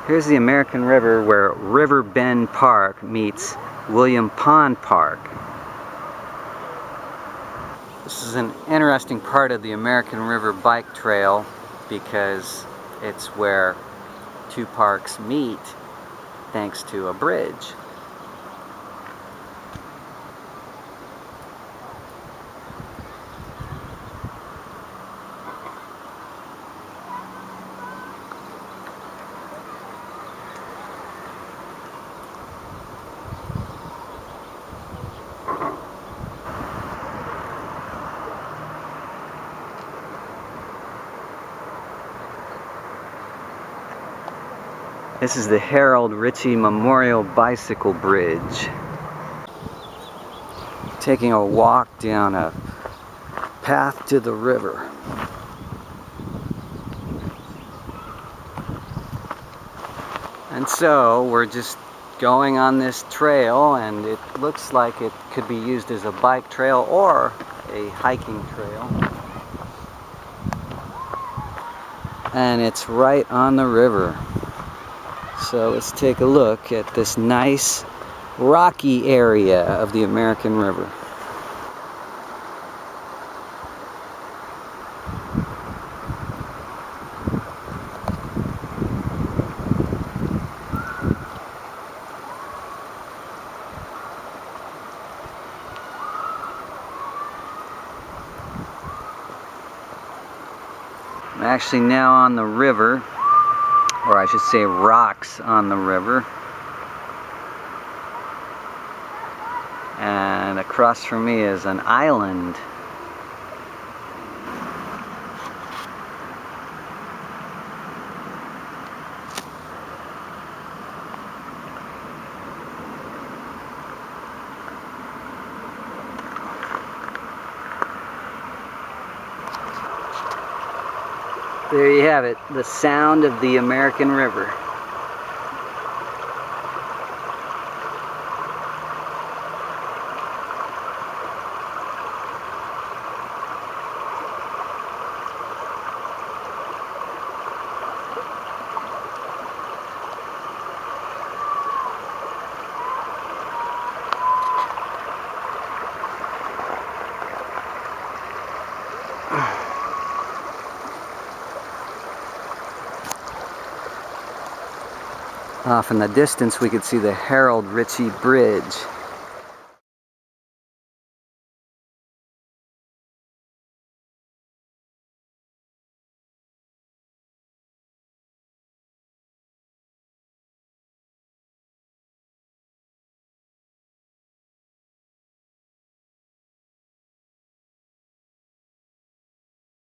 Here's the American River where River Bend Park meets William Pond Park. This is an interesting part of the American River Bike Trail because it's where two parks meet thanks to a bridge. This is the Harold Richey Memorial Bicycle Bridge. Taking a walk down a path to the river. And so we're just going on this trail, and it looks like it could be used as a bike trail or a hiking trail. And it's right on the river. So let's take a look at this nice rocky area of the American River. I'm actually now on the river, or I should say rocks on the river. And across from me is an island. There you have it, the sound of the American River. Off in the distance we could see the Harold Richey Bridge.